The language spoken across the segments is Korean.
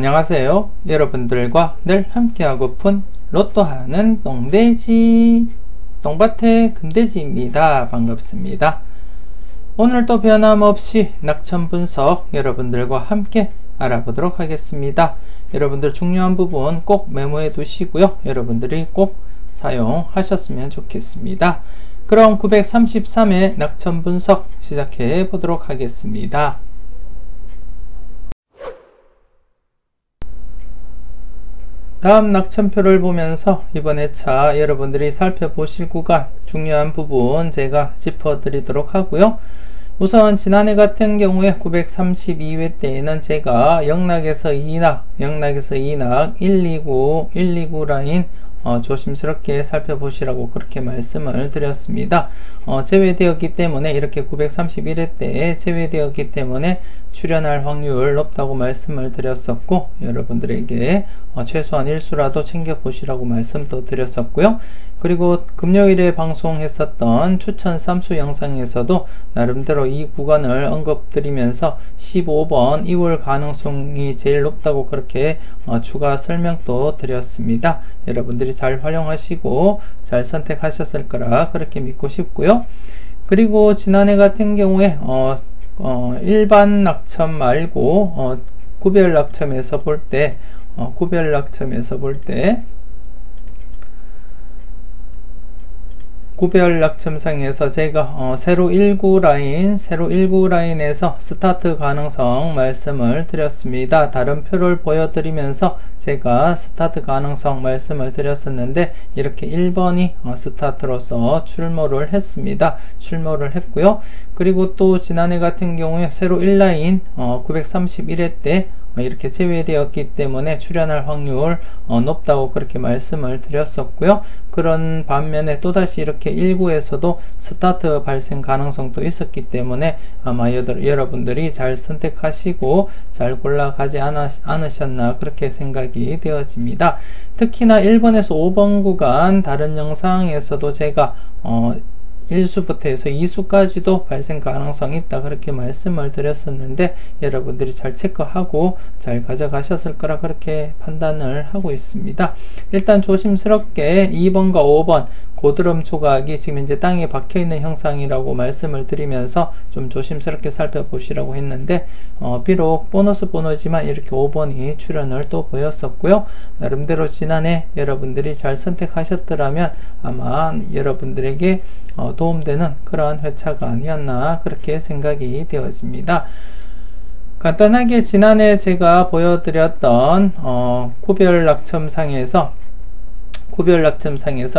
안녕하세요. 여러분들과 늘 함께하고픈 로또하는 똥돼지 똥밭의 금돼지입니다. 반갑습니다. 오늘도 변함없이 낙천 분석 여러분들과 함께 알아보도록 하겠습니다. 여러분들 중요한 부분 꼭 메모해 두시고요. 여러분들이 꼭 사용하셨으면 좋겠습니다. 그럼 933회 낙천 분석 시작해 보도록 하겠습니다. 다음 낙천표를 보면서 이번 회차 여러분들이 살펴보실 구간 중요한 부분 제가 짚어드리도록 하고요. 우선 지난해 같은 경우에 932회 때에는 제가 영락에서 2낙 129 라인 조심스럽게 살펴보시라고 그렇게 말씀을 드렸습니다. 제외되었기 때문에 이렇게 931회 때에 제외되었기 때문에 출연할 확률 높다고 말씀을 드렸었고, 여러분들에게 최소한 일수라도 챙겨보시라고 말씀도 드렸었고요. 그리고 금요일에 방송했었던 추천 3수 영상에서도 나름대로 이 구간을 언급드리면서 15번 2월 가능성이 제일 높다고 그렇게 추가 설명도 드렸습니다. 여러분들이 잘 활용하시고 잘 선택하셨을 거라 그렇게 믿고 싶고요. 그리고 지난해 같은 경우에 일반 낙천 말고 구별 낙첨에서 볼 때 구별 낙첨상에서 제가 세로 19 라인에서 스타트 가능성 말씀을 드렸습니다. 다른 표를 보여드리면서 제가 스타트 가능성 말씀을 드렸었는데 이렇게 1번이 스타트로서 출몰을 했습니다. 출몰을 했고요. 그리고 또 지난해 같은 경우에 세로 1라인 931회 때 이렇게 제외되었기 때문에 출연할 확률 높다고 그렇게 말씀을 드렸었고요. 그런 반면에 또다시 이렇게 1구에서도 스타트 발생 가능성도 있었기 때문에 아마 여러분들이 잘 선택하시고 잘 골라가지 않으셨나 그렇게 생각이 되어집니다. 특히나 1번에서 5번 구간 다른 영상에서도 제가 1수부터 해서 2수까지도 발생 가능성이 있다 그렇게 말씀을 드렸었는데 여러분들이 잘 체크하고 잘 가져가셨을 거라 그렇게 판단을 하고 있습니다. 일단 조심스럽게 2번과 5번 고드름 조각이 지금 현재 땅에 박혀있는 형상이라고 말씀을 드리면서 좀 조심스럽게 살펴보시라고 했는데 비록 보너스지만 이렇게 5번이 출현을 또 보였었고요. 나름대로 지난해 여러분들이 잘 선택하셨더라면 아마 여러분들에게 도움되는 그러한 회차가 아니었나 그렇게 생각이 되어집니다. 간단하게 지난해 제가 보여드렸던 구별 낙첨상에서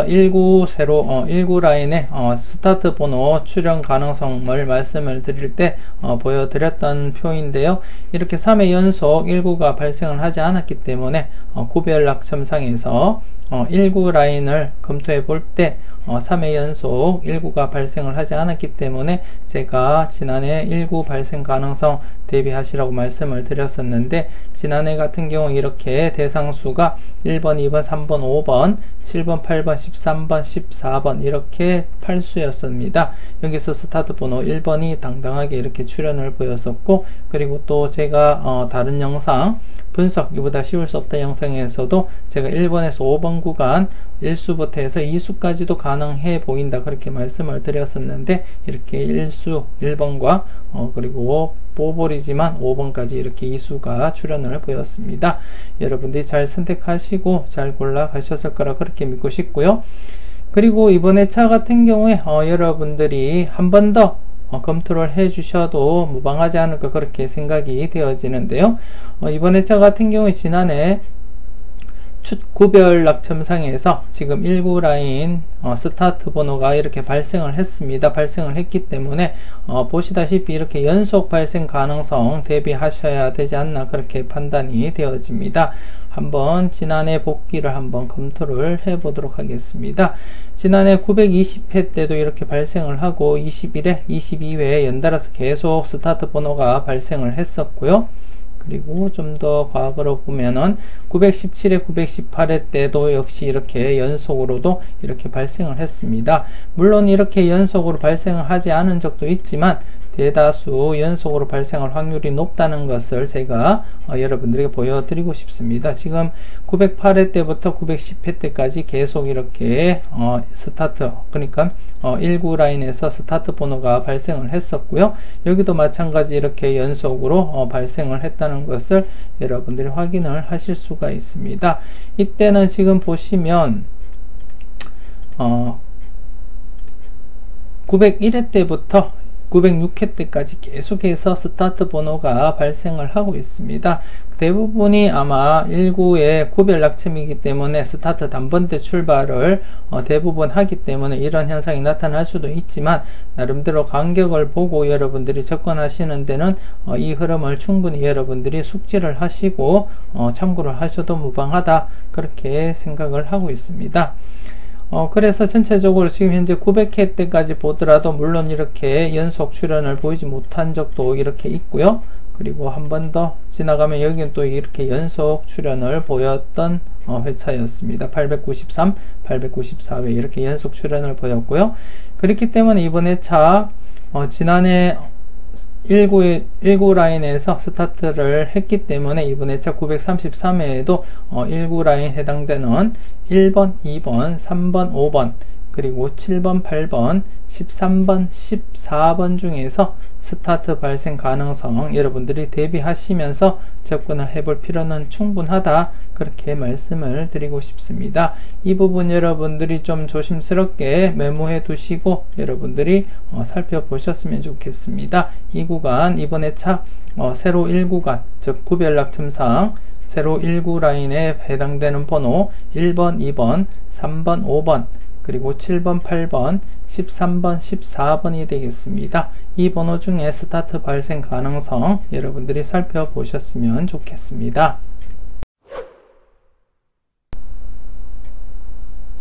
19 라인의 스타트 번호 출현 가능성을 말씀을 드릴 때 보여드렸던 표인데요. 이렇게 3회 연속 19가 발생을 하지 않았기 때문에 구별 낙첨상에서 19 라인을 검토해 볼 때 3회 연속 19가 발생을 하지 않았기 때문에 제가 지난해 19 발생 가능성 대비하시라고 말씀을 드렸었는데 지난해 같은 경우 이렇게 대상수가 1번, 2번, 3번, 5번, 7번, 8번, 13번, 14번 이렇게 8수였습니다. 여기서 스타트 번호 1번이 당당하게 이렇게 출현을 보였었고, 그리고 또 제가 다른 영상 분석 이보다 쉬울 수 없다 영상에서도 제가 1번에서 5번 구간 1수부터 해서 2수까지도 가능해 보인다 그렇게 말씀을 드렸었는데 이렇게 1수 1번과 그리고 뽀볼이지만 5번까지 이렇게 2수가 출현을 보였습니다. 여러분들이 잘 선택하시고 잘 골라 가셨을 거라 그렇게 믿고 싶고요. 그리고 이번 회차 같은 경우에 여러분들이 한 번 더 검토를 해 주셔도 무방하지 않을까 그렇게 생각이 되어지는데요. 이번 회차 같은 경우에 지난해 구별 낙첨상에서 지금 19 라인 스타트 번호가 이렇게 발생을 했습니다. 발생을 했기 때문에 보시다시피 이렇게 연속 발생 가능성 대비하셔야 되지 않나 그렇게 판단이 되어집니다. 한번 지난해 복귀를 한번 검토를 해 보도록 하겠습니다. 지난해 920회 때도 이렇게 발생을 하고 21회, 22회에 연달아서 계속 스타트 번호가 발생을 했었고요. 그리고 좀 더 과거로 보면은 917회, 918회 때도 역시 이렇게 연속으로도 이렇게 발생을 했습니다. 물론 이렇게 연속으로 발생을 하지 않은 적도 있지만 대다수 연속으로 발생할 확률이 높다는 것을 제가 여러분들에게 보여드리고 싶습니다. 지금 908회 때부터 910회 때까지 계속 이렇게 스타트, 그러니까 19 라인에서 스타트 번호가 발생을 했었고요. 여기도 마찬가지 이렇게 연속으로 발생을 했다는 것을 여러분들이 확인을 하실 수가 있습니다. 이때는 지금 보시면 901회 때부터 906회 때까지 계속해서 스타트 번호가 발생을 하고 있습니다. 대부분이 아마 19의 구별 낙점이기 때문에 스타트 단번대 출발을 대부분 하기 때문에 이런 현상이 나타날 수도 있지만, 나름대로 간격을 보고 여러분들이 접근하시는 데는 이 흐름을 충분히 여러분들이 숙지를 하시고 참고를 하셔도 무방하다, 그렇게 생각을 하고 있습니다. 그래서 전체적으로 지금 현재 900회 때까지 보더라도 물론 이렇게 연속 출현을 보이지 못한 적도 이렇게 있고요. 그리고 한 번 더 지나가면 여기는 또 이렇게 연속 출현을 보였던 회차였습니다. 893, 894회 이렇게 연속 출현을 보였고요. 그렇기 때문에 이번 회차 지난해 19 라인에서 스타트를 했기 때문에 이번 회차 933회에도 19 라인 해당되는 1번, 2번, 3번, 5번, 그리고 7번, 8번, 13번, 14번 중에서 스타트 발생 가능성 여러분들이 대비하시면서 접근을 해볼 필요는 충분하다, 그렇게 말씀을 드리고 싶습니다. 이 부분 여러분들이 좀 조심스럽게 메모해 두시고 여러분들이 살펴보셨으면 좋겠습니다. 이 구간 이번 회차 세로 1구간, 즉 구별낙점상 세로 19 라인에 해당되는 번호 1번, 2번, 3번, 5번, 그리고 7번, 8번, 13번, 14번이 되겠습니다. 이 번호 중에 스타트 발생 가능성 여러분들이 살펴보셨으면 좋겠습니다.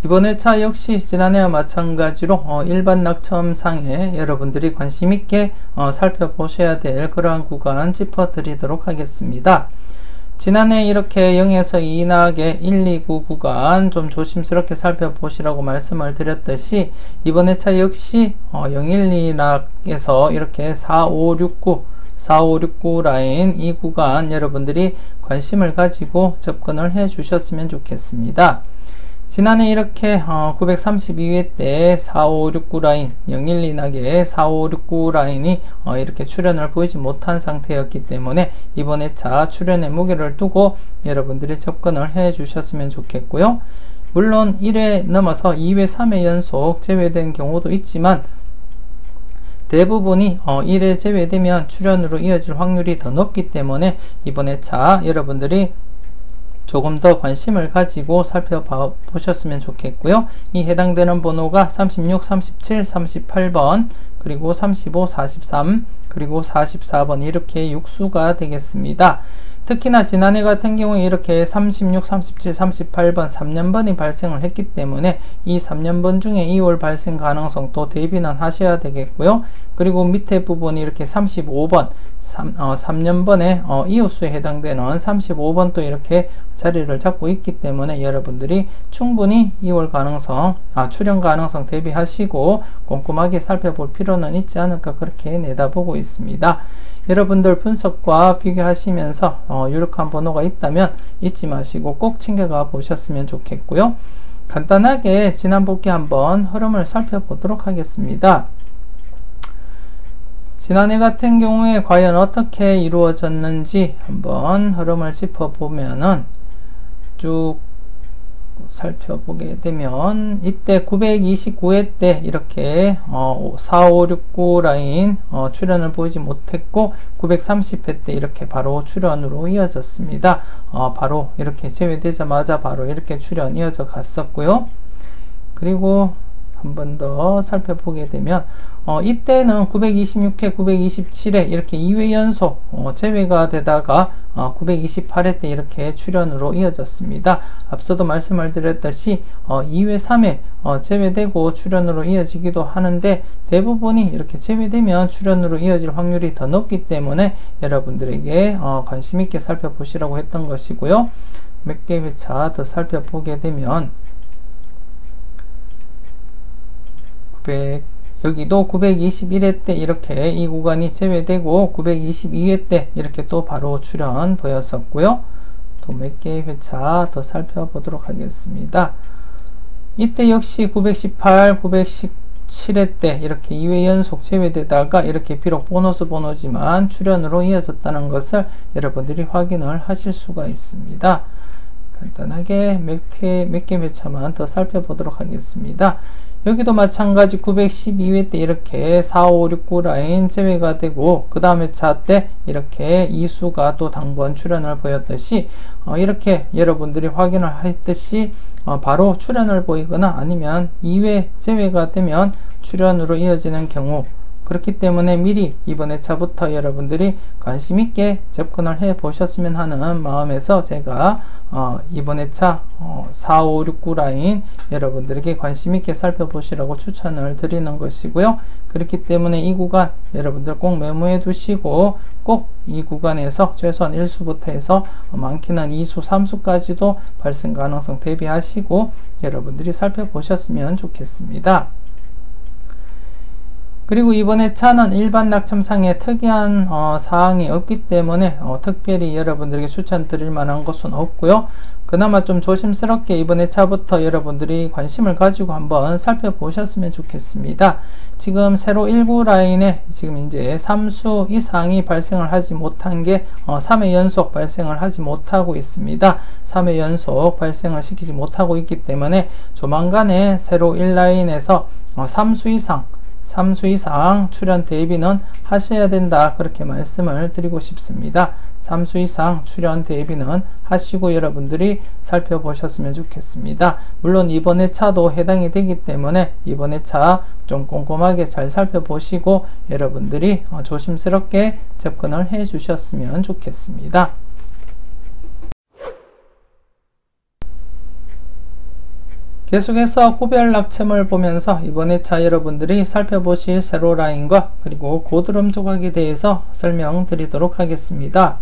이번 회차 역시 지난해와 마찬가지로 일반 낙점상에 여러분들이 관심있게 살펴보셔야 될 그러한 구간 짚어드리도록 하겠습니다. 지난해 이렇게 0에서 2낙의 1, 2, 9 구간 좀 조심스럽게 살펴보시라고 말씀을 드렸듯이 이번 회차 역시 0, 1, 2낙에서 이렇게 4, 5, 6, 9 4569 라인 이 구간 여러분들이 관심을 가지고 접근을 해 주셨으면 좋겠습니다. 지난해 이렇게 932회 때 4569 라인 012낙의 4569 라인이 이렇게 출현을 보이지 못한 상태였기 때문에 이번 회차 출현의 무게를 두고 여러분들이 접근을 해 주셨으면 좋겠고요. 물론 1회 넘어서 2회 3회 연속 제외된 경우도 있지만 대부분이 1회 제외되면 출현으로 이어질 확률이 더 높기 때문에 이번 회차 여러분들이 조금 더 관심을 가지고 살펴보셨으면 좋겠고요. 이 해당되는 번호가 36, 37, 38번, 그리고 35, 43, 그리고 44번 이렇게 6수가 되겠습니다. 특히나 지난해 같은 경우에 이렇게 36, 37, 38번 3년번이 발생을 했기 때문에 이 3년번 중에 2월 발생 가능성도 대비는 하셔야 되겠고요. 그리고 밑에 부분이 이렇게 35번 3년번에 이웃수에 해당되는 35번도 이렇게 자리를 잡고 있기 때문에 여러분들이 충분히 2월 가능성 출현 가능성 대비하시고 꼼꼼하게 살펴볼 필요는 있지 않을까, 그렇게 내다보고 있습니다. 여러분들 분석과 비교하시면서 유력한 번호가 있다면 잊지 마시고 꼭 챙겨가 보셨으면 좋겠고요. 간단하게 지난 복귀 한번 흐름을 살펴보도록 하겠습니다. 지난해 같은 경우에 과연 어떻게 이루어졌는지 한번 흐름을 짚어보면은 쭉 살펴보게 되면 이때 929회 때 이렇게 4569 라인 출현을 보이지 못했고 930회 때 이렇게 바로 출현으로 이어졌습니다. 바로 이렇게 제외되자마자 바로 이렇게 출현 이어져 갔었고요. 그리고 한 번 더 살펴보게 되면 이때는 926회, 927회 이렇게 2회 연속 제외가 되다가 928회 때 이렇게 출현으로 이어졌습니다. 앞서도 말씀을 드렸듯이 2회, 3회 제외되고 출현으로 이어지기도 하는데 대부분이 이렇게 제외되면 출현으로 이어질 확률이 더 높기 때문에 여러분들에게 관심 있게 살펴보시라고 했던 것이고요. 몇 개 회차 더 살펴보게 되면 여기도 921회 때 이렇게 이 구간이 제외되고 922회 때 이렇게 또 바로 출현 보였었고요. 또 몇 개의 회차 더 살펴보도록 하겠습니다. 이때 역시 918, 917회 때 이렇게 2회 연속 제외되다가 이렇게 비록 보너스 번호지만 출현으로 이어졌다는 것을 여러분들이 확인을 하실 수가 있습니다. 간단하게 몇 개 회차만 더 살펴보도록 하겠습니다. 여기도 마찬가지 912회 때 이렇게 4, 5, 6, 9 라인 제외가 되고 그 다음 회차 때 이렇게 이수가 또 당번 출현을 보였듯이 이렇게 여러분들이 확인을 했듯이 바로 출현을 보이거나 아니면 2회 제외가 되면 출현으로 이어지는 경우, 그렇기 때문에 미리 이번 회차부터 여러분들이 관심 있게 접근을 해 보셨으면 하는 마음에서 제가 이번 회차 4, 5, 6, 9 라인 여러분들에게 관심 있게 살펴보시라고 추천을 드리는 것이고요. 그렇기 때문에 이 구간 여러분들 꼭 메모해 두시고 꼭 이 구간에서 최소한 1수부터 해서 많게는 2수, 3수까지도 발생 가능성 대비하시고 여러분들이 살펴보셨으면 좋겠습니다. 그리고 이번 회차는 일반 낙첨상에 특이한 사항이 없기 때문에 특별히 여러분들에게 추천드릴 만한 것은 없고요. 그나마 좀 조심스럽게 이번 회차부터 여러분들이 관심을 가지고 한번 살펴보셨으면 좋겠습니다. 지금 세로 1구 라인에 지금 이제 3수 이상이 발생을 하지 못한 게 3회 연속 발생을 하지 못하고 있습니다. 3회 연속 발생을 시키지 못하고 있기 때문에 조만간에 세로 1라인에서 3수 이상 출현 대비는 하셔야 된다, 그렇게 말씀을 드리고 싶습니다. 3수 이상 출현 대비는 하시고 여러분들이 살펴보셨으면 좋겠습니다. 물론 이번 회차도 해당이 되기 때문에 이번 회차 좀 꼼꼼하게 잘 살펴보시고 여러분들이 조심스럽게 접근을 해 주셨으면 좋겠습니다. 계속해서 구별 낙첨을 보면서 이번 회차 여러분들이 살펴보실 세로 라인과 그리고 고드름 조각에 대해서 설명드리도록 하겠습니다.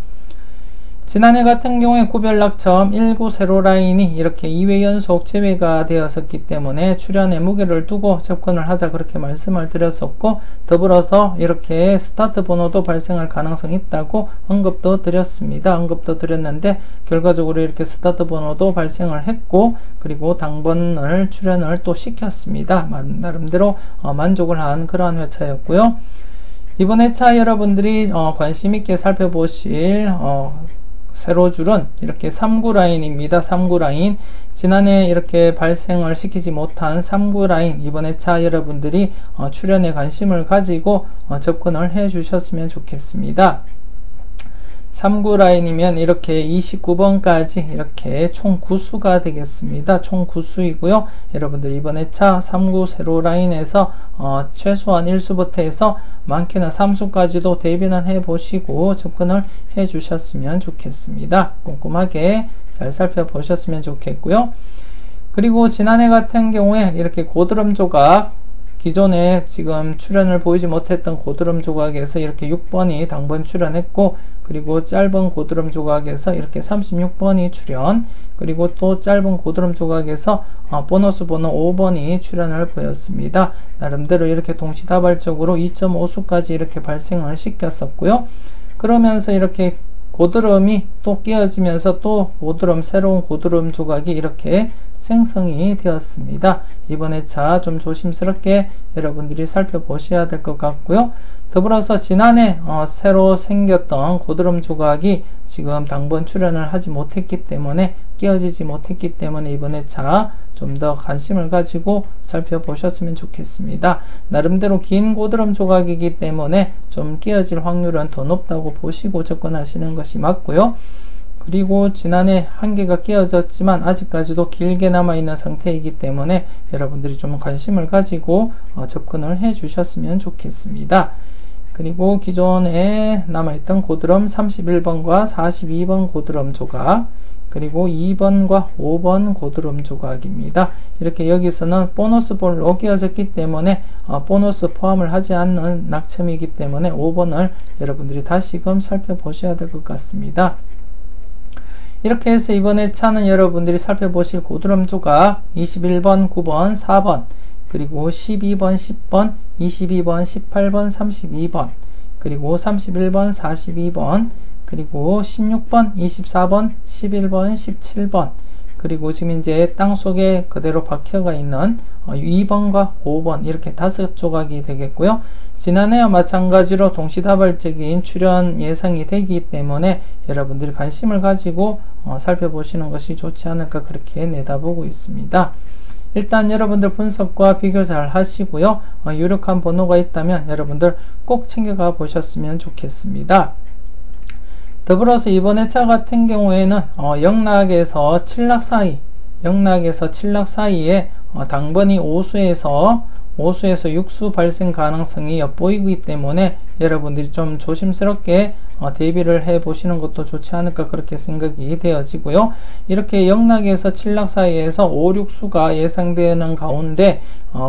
지난해 같은 경우에 구별 낙첨 1구 세로 라인이 이렇게 2회 연속 제외가 되었었기 때문에 출현에 무게를 두고 접근을 하자, 그렇게 말씀을 드렸었고, 더불어서 이렇게 스타트 번호도 발생할 가능성이 있다고 언급도 드렸습니다. 언급도 드렸는데 결과적으로 이렇게 스타트 번호도 발생을 했고, 그리고 당번을 출현을 또 시켰습니다. 나름대로 만족을 한 그러한 회차였고요. 이번 회차 여러분들이 관심 있게 살펴보실 세로줄은 이렇게 3구 라인입니다. 3구 라인. 지난해 이렇게 발생을 시키지 못한 3구 라인, 이번 회차 여러분들이 출현에 관심을 가지고 접근을 해 주셨으면 좋겠습니다. 3구 라인이면 이렇게 29번까지 이렇게 총 9수가 되겠습니다. 총 9수이고요. 여러분들 이번 회차 3구 세로 라인에서 최소한 1수부터 해서 많게는 3수까지도 대비는 해 보시고 접근을 해 주셨으면 좋겠습니다. 꼼꼼하게 잘 살펴보셨으면 좋겠고요. 그리고 지난해 같은 경우에 이렇게 고드름 조각, 기존에 지금 출현을 보이지 못했던 고드름 조각에서 이렇게 6번이 당번 출현했고, 그리고 짧은 고드름 조각에서 이렇게 36번이 출현, 그리고 또 짧은 고드름 조각에서 보너스 번호 5번이 출현을 보였습니다. 나름대로 이렇게 동시다발적으로 2.5수까지 이렇게 발생을 시켰었고요. 그러면서 이렇게 고드름이 또 끼어지면서 또 새로운 고드름 조각이 이렇게 생성이 되었습니다. 이번 회차 좀 조심스럽게 여러분들이 살펴보셔야 될 것 같고요. 더불어서 지난해 새로 생겼던 고드름 조각이 지금 당번 출현을 하지 못했기 때문에, 끼어지지 못했기 때문에 이번 회차 좀 더 관심을 가지고 살펴보셨으면 좋겠습니다. 나름대로 긴 고드름 조각이기 때문에 좀 끼어질 확률은 더 높다고 보시고 접근하시는 것이 맞고요. 그리고 지난해 한 개가 끼어졌지만 아직까지도 길게 남아있는 상태이기 때문에 여러분들이 좀 관심을 가지고 접근을 해 주셨으면 좋겠습니다. 그리고 기존에 남아있던 고드름 31번과 42번 고드름 조각, 그리고 2번과 5번 고드름 조각입니다. 이렇게 여기서는 보너스 볼로 끼어졌기 때문에 보너스 포함을 하지 않는 낙첨이기 때문에 5번을 여러분들이 다시금 살펴보셔야 될 것 같습니다. 이렇게 해서 이번 회차는 여러분들이 살펴보실 고드름 조각 21번, 9번, 4번, 그리고 12번, 10번, 22번, 18번, 32번, 그리고 31번, 42번, 그리고 16번, 24번, 11번, 17번, 그리고 지금 이제 땅속에 그대로 박혀가 있는 2번과 5번 이렇게 5조각이 되겠고요. 지난해와 마찬가지로 동시다발적인 출현 예상이 되기 때문에 여러분들이 관심을 가지고 살펴보시는 것이 좋지 않을까 그렇게 내다보고 있습니다. 일단 여러분들 분석과 비교 잘 하시고요. 유력한 번호가 있다면 여러분들 꼭 챙겨가 보셨으면 좋겠습니다. 더불어서 이번 회차 같은 경우에는 영락에서 칠락 사이에 당번이 오수에서 육수 발생 가능성이 엿보이기 때문에 여러분들이 좀 조심스럽게 대비를 해 보시는 것도 좋지 않을까 그렇게 생각이 되어지고요. 이렇게 영락에서 칠락 사이에서 5, 6수가 예상되는 가운데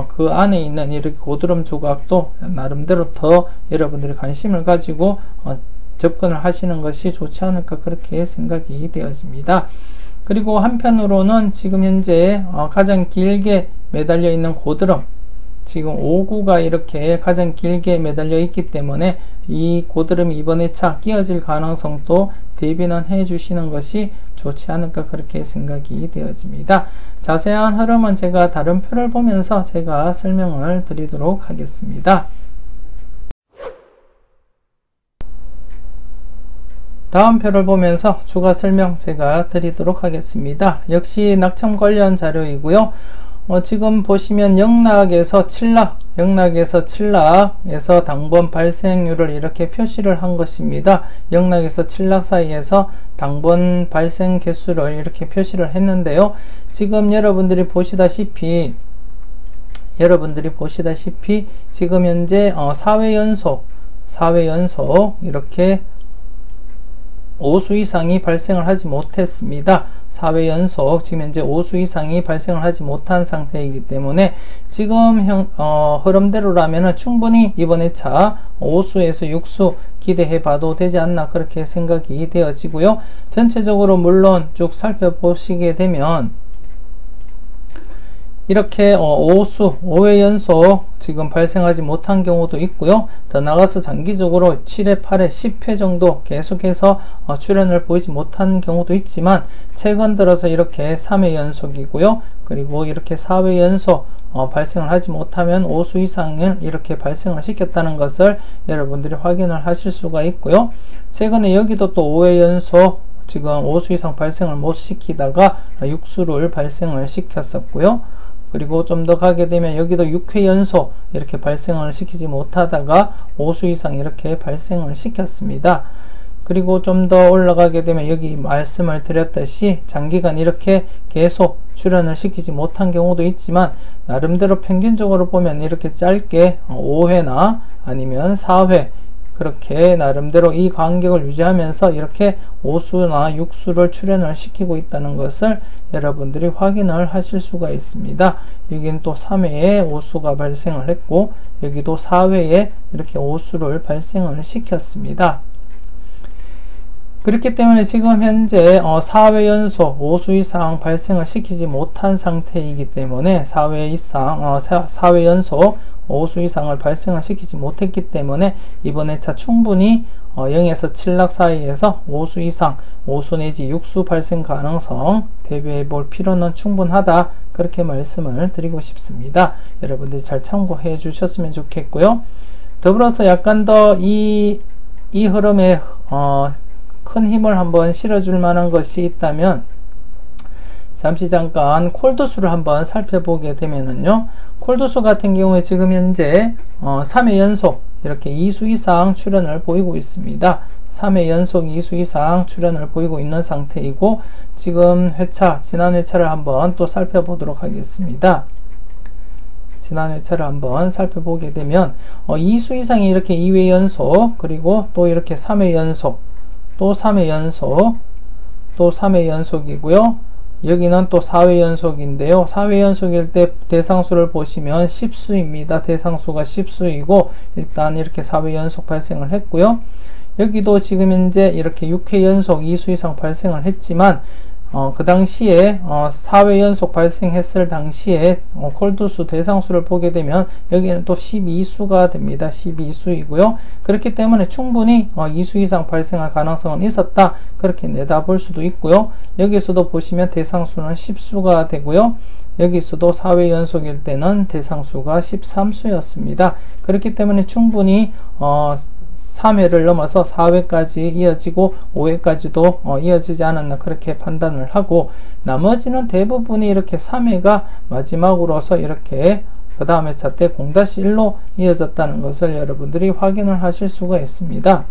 그 안에 있는 이렇게 고드름 조각도 나름대로 더 여러분들이 관심을 가지고 접근을 하시는 것이 좋지 않을까 그렇게 생각이 되었습니다. 그리고 한편으로는 지금 현재 가장 길게 매달려 있는 고드름, 지금 5구가 이렇게 가장 길게 매달려 있기 때문에 이 고드름이 이번 회차 끼어질 가능성도 대비는 해 주시는 것이 좋지 않을까 그렇게 생각이 되어집니다. 자세한 흐름은 제가 다른 표를 보면서 제가 설명을 드리도록 하겠습니다. 다음 표를 보면서 추가 설명 제가 드리도록 하겠습니다. 역시 낙첨 관련 자료이고요. 지금 보시면 영락에서 칠락에서 당번 발생률을 이렇게 표시를 한 것입니다. 영락에서 칠락 사이에서 당번 발생 개수를 이렇게 표시를 했는데요. 지금 여러분들이 보시다시피 지금 현재 4회 연속 이렇게 5수 이상이 발생을 하지 못했습니다. 4회 연속 지금 현재 5수 이상이 발생을 하지 못한 상태이기 때문에 지금 흐름대로라면 충분히 이번 회차 5수에서 6수 기대해 봐도 되지 않나 그렇게 생각이 되어지고요. 전체적으로 물론 쭉 살펴보시게 되면 이렇게 5회 연속 지금 발생하지 못한 경우도 있고요. 더 나가서 장기적으로 7회, 8회, 10회 정도 계속해서 출현을 보이지 못한 경우도 있지만 최근 들어서 이렇게 3회 연속이고요. 그리고 이렇게 4회 연속 발생을 하지 못하면 5수 이상을 이렇게 발생을 시켰다는 것을 여러분들이 확인을 하실 수가 있고요. 최근에 여기도 또 5회 연속 지금 5수 이상 발생을 못 시키다가 6수를 발생을 시켰었고요. 그리고 좀 더 가게 되면 여기도 6회 연속 이렇게 발생을 시키지 못하다가 5수 이상 이렇게 발생을 시켰습니다. 그리고 좀 더 올라가게 되면 여기 말씀을 드렸듯이 장기간 이렇게 계속 출현을 시키지 못한 경우도 있지만 나름대로 평균적으로 보면 이렇게 짧게 5회나 아니면 4회 그렇게 나름대로 이 간격을 유지하면서 이렇게 5수나 6수를 출현을 시키고 있다는 것을 여러분들이 확인을 하실 수가 있습니다. 여기는 또 3회에 5수가 발생을 했고 여기도 4회에 이렇게 5수를 발생을 시켰습니다. 그렇기 때문에 지금 현재 4회 연속 5수 이상 발생을 시키지 못한 상태이기 때문에 4회 연속 5수 이상을 발생을 시키지 못했기 때문에 이번 회차 충분히 0에서 7락 사이에서 5수 이상 5수 내지 6수 발생 가능성 대비해 볼 필요는 충분하다 그렇게 말씀을 드리고 싶습니다. 여러분들이 잘 참고해 주셨으면 좋겠고요. 더불어서 약간 더 이 흐름에 큰 힘을 한번 실어줄 만한 것이 있다면 잠시 잠깐 콜도수를 한번 살펴보게 되면은요, 콜도수 같은 경우에 지금 현재 3회 연속 이렇게 2수 이상 출현을 보이고 있습니다. 3회 연속 2수 이상 출현을 보이고 있는 상태이고, 지금 지난 회차를 한번 또 살펴보도록 하겠습니다. 지난 회차를 한번 살펴보게 되면 2수 이상이 이렇게 2회 연속, 그리고 또 이렇게 3회 연속, 또 3회 연속, 또 3회 연속이고요. 여기는 또 4회 연속인데요. 4회 연속일 때 대상수를 보시면 10수입니다. 대상수가 10수이고 일단 이렇게 4회 연속 발생을 했고요. 여기도 지금 현재 이렇게 6회 연속 2수 이상 발생을 했지만 그 당시에 4회 연속 발생했을 당시에 콜드수 대상수를 보게 되면 여기는 또 12수가 됩니다. 12수이고요. 그렇기 때문에 충분히 2수 이상 발생할 가능성은 있었다, 그렇게 내다볼 수도 있고요. 여기서도 보시면 대상수는 10수가 되고요. 여기서도 4회 연속일 때는 대상수가 13수였습니다. 그렇기 때문에 충분히 3회를 넘어서 4회까지 이어지고 5회까지도 이어지지 않았나, 그렇게 판단을 하고, 나머지는 대부분이 이렇게 3회가 마지막으로서 이렇게 그 다음 회차 때 0-1로 이어졌다는 것을 여러분들이 확인을 하실 수가 있습니다.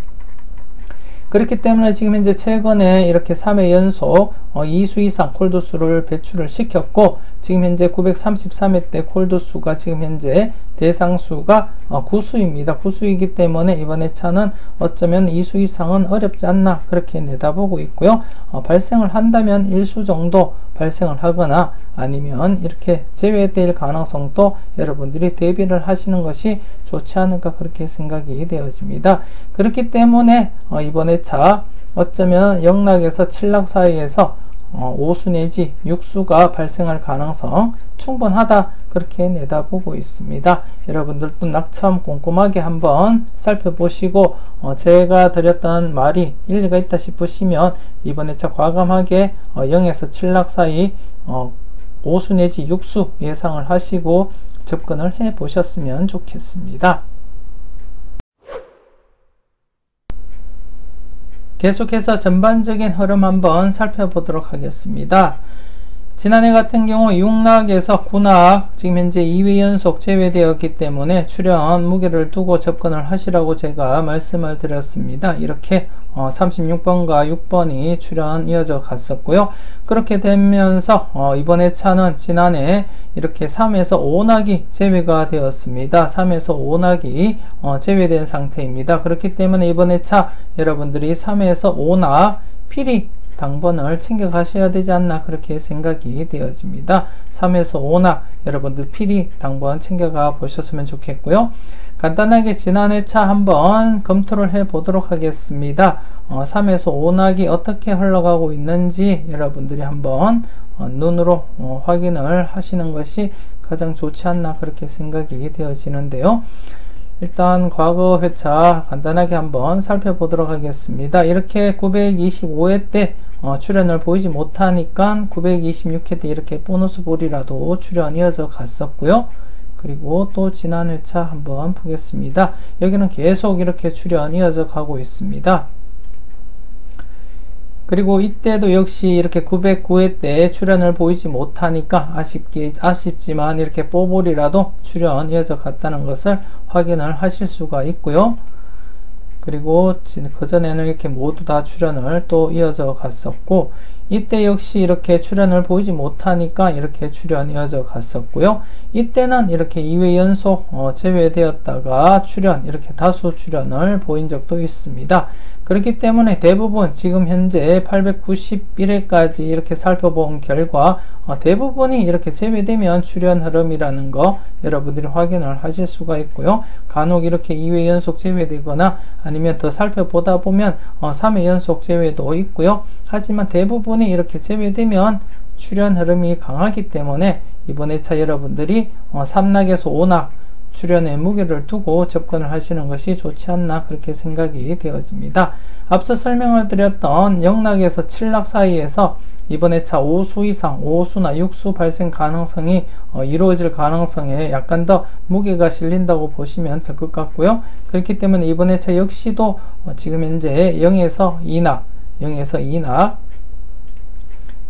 그렇기 때문에 지금 현재 최근에 이렇게 3회 연속 2수 이상 콜드수를 배출을 시켰고, 지금 현재 933회 때 콜드수가 지금 현재 대상수가 9수입니다. 9수이기 때문에 이번 회차는 어쩌면 2수 이상은 어렵지 않나, 그렇게 내다보고 있고요. 발생을 한다면 1수 정도 발생을 하거나 아니면 이렇게 제외될 가능성도 여러분들이 대비를 하시는 것이 좋지 않을까, 그렇게 생각이 되어집니다. 그렇기 때문에 이번 회차 어쩌면 영락에서 칠락 사이에서 5수 내지 6수가 발생할 가능성 충분하다, 그렇게 내다보고 있습니다. 여러분들도 낙참 꼼꼼하게 한번 살펴보시고 제가 드렸던 말이 일리가 있다 싶으시면 이번 회차 과감하게 0에서 칠락 사이 5수 내지 6수 예상을 하시고 접근을 해 보셨으면 좋겠습니다. 계속해서 전반적인 흐름 한번 살펴보도록 하겠습니다. 지난해 같은 경우 6낙에서 9낙 지금 현재 2회 연속 제외되었기 때문에 출현 무게를 두고 접근을 하시라고 제가 말씀을 드렸습니다. 이렇게 36번과 6번이 출현 이어져 갔었고요. 그렇게 되면서 이번 회차는 지난해 이렇게 3에서 5낙이 제외가 되었습니다. 3에서 5낙이 제외된 상태입니다. 그렇기 때문에 이번 회차 여러분들이 3에서 5낙 필히 당번을 챙겨 가셔야 되지 않나, 그렇게 생각이 되어집니다. 3에서 5낙 여러분들 필히 당번 챙겨가 보셨으면 좋겠고요. 간단하게 지난 회차 한번 검토를 해 보도록 하겠습니다. 3에서 5낙이 어떻게 흘러가고 있는지 여러분들이 한번 눈으로 확인을 하시는 것이 가장 좋지 않나, 그렇게 생각이 되어지는데요. 일단 과거 회차 간단하게 한번 살펴보도록 하겠습니다. 이렇게 925회 때 출현을 보이지 못하니까 926회 때 이렇게 보너스 볼이라도 출현 이어져 갔었고요. 그리고 또 지난 회차 한번 보겠습니다. 여기는 계속 이렇게 출현 이어져 가고 있습니다. 그리고 이때도 역시 이렇게 909회 때 출현을 보이지 못하니까 아쉽지만 이렇게 뽀볼이라도 출현 이어져 갔다는 것을 확인을 하실 수가 있고요. 그리고 그전에는 이렇게 모두 다 출현을 또 이어져 갔었고, 이때 역시 이렇게 출현을 보이지 못하니까 이렇게 출현 이어져 갔었고요. 이때는 이렇게 2회 연속 제외되었다가 출현, 이렇게 다수 출현을 보인 적도 있습니다. 그렇기 때문에 대부분 지금 현재 891회까지 이렇게 살펴본 결과 대부분이 이렇게 제외되면 출현 흐름이라는 거 여러분들이 확인을 하실 수가 있고요. 간혹 이렇게 2회 연속 제외되거나 아니면 더 살펴보다 보면 3회 연속 제외도 있고요. 하지만 대부분이 이렇게 제외되면 출현 흐름이 강하기 때문에 이번 회차 여러분들이 3낙에서 5낙 출현에 무게를 두고 접근을 하시는 것이 좋지 않나, 그렇게 생각이 되어집니다. 앞서 설명을 드렸던 영낙에서 7낙 사이에서 이번 회차 5수 이상 5수나 6수 발생 가능성이 이루어질 가능성에 약간 더 무게가 실린다고 보시면 될 것 같고요. 그렇기 때문에 이번 회차 역시도 지금 현재 0에서 2낙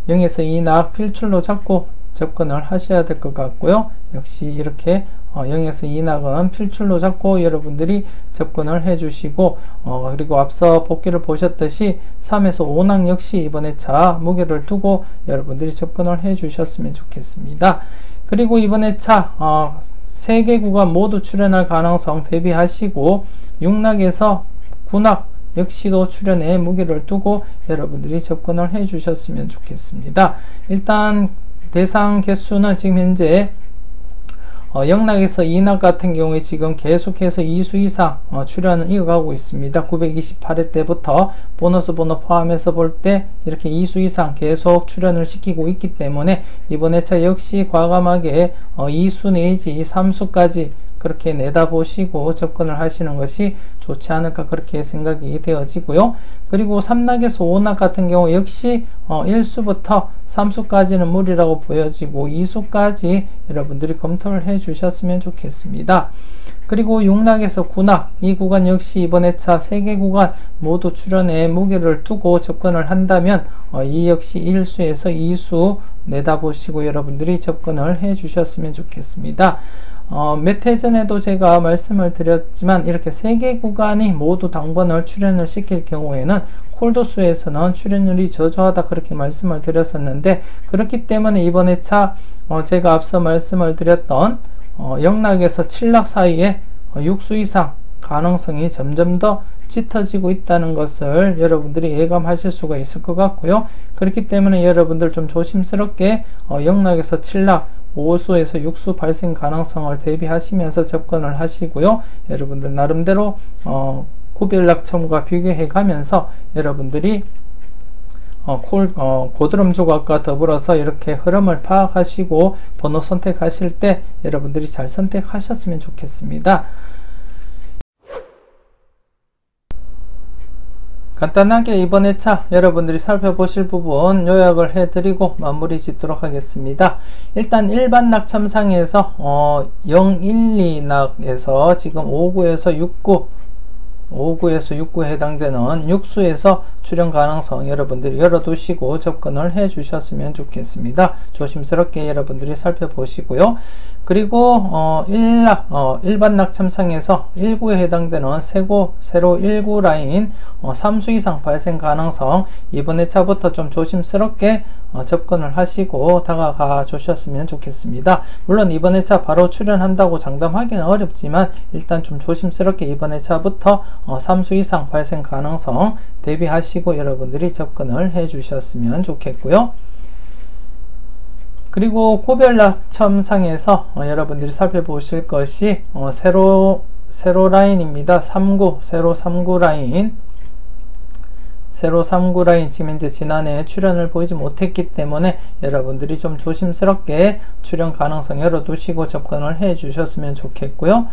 0에서 2낙 필출로 잡고 접근을 하셔야 될 것 같고요. 역시 이렇게 0에서 2낙은 필출로 잡고 여러분들이 접근을 해 주시고, 그리고 앞서 복기를 보셨듯이 3에서 5낙 역시 이번 회차 무게를 두고 여러분들이 접근을 해 주셨으면 좋겠습니다. 그리고 이번 회차 3개 구간 모두 출현할 가능성 대비하시고 6낙에서 9낙 역시도 출현에 무게를 두고 여러분들이 접근을 해 주셨으면 좋겠습니다. 일단 대상 개수는 지금 현재 영락에서 이낙 같은 경우에 지금 계속해서 2수 이상 출연을 이어가고 있습니다. 928회 때부터 보너스 번호 포함해서 볼 때 이렇게 2수 이상 계속 출연을 시키고 있기 때문에 이번 회차 역시 과감하게 2수 내지 3수까지 그렇게 내다보시고 접근을 하시는 것이 좋지 않을까 그렇게 생각이 되어지고요. 그리고 3낙에서 5낙 같은 경우 역시 1수부터 3수까지는 무리라고 보여지고 2수까지 여러분들이 검토를 해 주셨으면 좋겠습니다. 그리고 6낙에서 9낙 이 구간 역시 이번 회차 3개 구간 모두 출연에 무게를 두고 접근을 한다면 이 역시 1수에서 2수 내다보시고 여러분들이 접근을 해 주셨으면 좋겠습니다. 몇 해 전에도 제가 말씀을 드렸지만 이렇게 3개 구간이 모두 당번을 출연을 시킬 경우에는 콜도수에서는 출연율이 저조하다 그렇게 말씀을 드렸었는데, 그렇기 때문에 이번 회차 제가 앞서 말씀을 드렸던 영락에서 7낙 사이에 6수 이상 가능성이 점점 더 짙어지고 있다는 것을 여러분들이 예감하실 수가 있을 것 같고요. 그렇기 때문에 여러분들 좀 조심스럽게 영락에서 7낙 5수에서 6수 발생 가능성을 대비하시면서 접근을 하시고요. 여러분들 나름대로 구별낙첨과 비교해 가면서 여러분들이 고드름 조각과 더불어서 이렇게 흐름을 파악하시고 번호 선택하실 때 여러분들이 잘 선택하셨으면 좋겠습니다. 간단하게 이번 회차 여러분들이 살펴보실 부분 요약을 해드리고 마무리 짓도록 하겠습니다. 일단 일반 낙첨상에서 012낙에서 지금 59에서 69 59에서 6구에 해당되는 6수에서 출연 가능성 여러분들이 열어두시고 접근을 해 주셨으면 좋겠습니다. 조심스럽게 여러분들이 살펴보시고요. 그리고 일반 낙첨상에서 1구에 해당되는 세로 1구 라인 3수 이상 발생 가능성 이번 회차부터 좀 조심스럽게 접근을 하시고 다가가 주셨으면 좋겠습니다. 물론 이번 회차 바로 출연한다고 장담하기는 어렵지만 일단 좀 조심스럽게 이번 회차부터 3수 이상 발생 가능성 대비하시고 여러분들이 접근을 해 주셨으면 좋겠고요. 그리고 구별낙첨상에서 여러분들이 살펴보실 것이 세로 라인입니다. 세로 3구 라인 세로 3구 라인 지금 이제 지난해 출연을 보이지 못했기 때문에 여러분들이 좀 조심스럽게 출연 가능성 열어두시고 접근을 해 주셨으면 좋겠고요.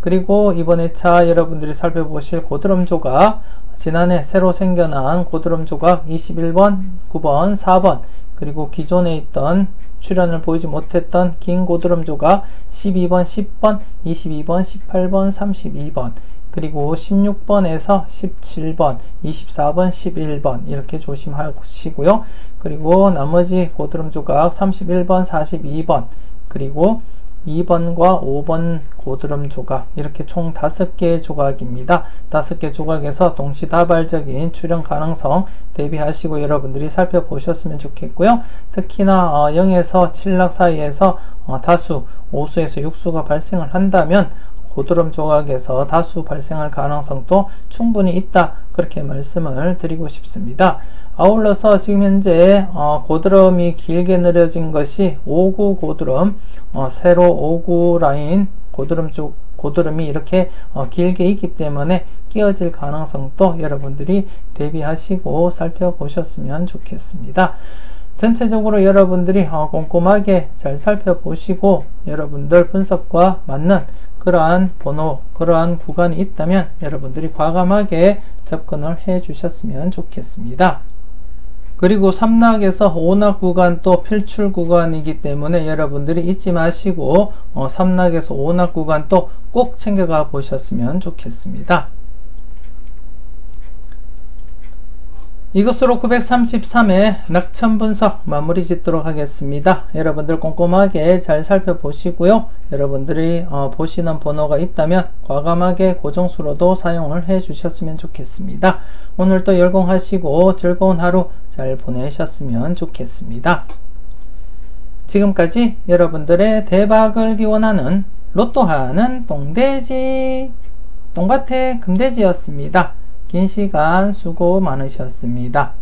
그리고 이번 회차 여러분들이 살펴보실 고드름 조각 지난해 새로 생겨난 고드름 조각 21번, 9번, 4번 그리고 기존에 있던 출연을 보이지 못했던 긴 고드름 조각 12번, 10번, 22번, 18번, 32번 그리고 16번에서 17번, 24번, 11번 이렇게 조심하시고요. 그리고 나머지 고드름 조각 31번, 42번 그리고 2번과 5번 고드름 조각 이렇게 총 5개의 조각입니다. 5개 조각에서 동시다발적인 출연 가능성 대비하시고 여러분들이 살펴보셨으면 좋겠고요. 특히나 0에서 7낙 사이에서 다수 5수에서 6수가 발생을 한다면 고드름 조각에서 다수 발생할 가능성도 충분히 있다 그렇게 말씀을 드리고 싶습니다. 아울러서 지금 현재 고드름이 길게 느려진 것이 5구 고드름 세로 5구 라인 고드름이 이렇게 길게 있기 때문에 끼어질 가능성도 여러분들이 대비하시고 살펴보셨으면 좋겠습니다. 전체적으로 여러분들이 꼼꼼하게 잘 살펴보시고 여러분들 분석과 맞는 그러한 번호, 그러한 구간이 있다면 여러분들이 과감하게 접근을 해 주셨으면 좋겠습니다. 그리고 3낙에서 5낙 구간도 필출 구간이기 때문에 여러분들이 잊지 마시고 3낙에서 5낙 구간도 꼭 챙겨가 보셨으면 좋겠습니다. 이것으로 933회 낙첨 분석 마무리 짓도록 하겠습니다. 여러분들 꼼꼼하게 잘 살펴보시고요. 여러분들이 보시는 번호가 있다면 과감하게 고정수로도 사용을 해 주셨으면 좋겠습니다. 오늘도 열공하시고 즐거운 하루 잘 보내셨으면 좋겠습니다. 지금까지 여러분들의 대박을 기원하는 로또하는 똥돼지 똥밭의 금돼지였습니다. 긴 시간 수고 많으셨습니다.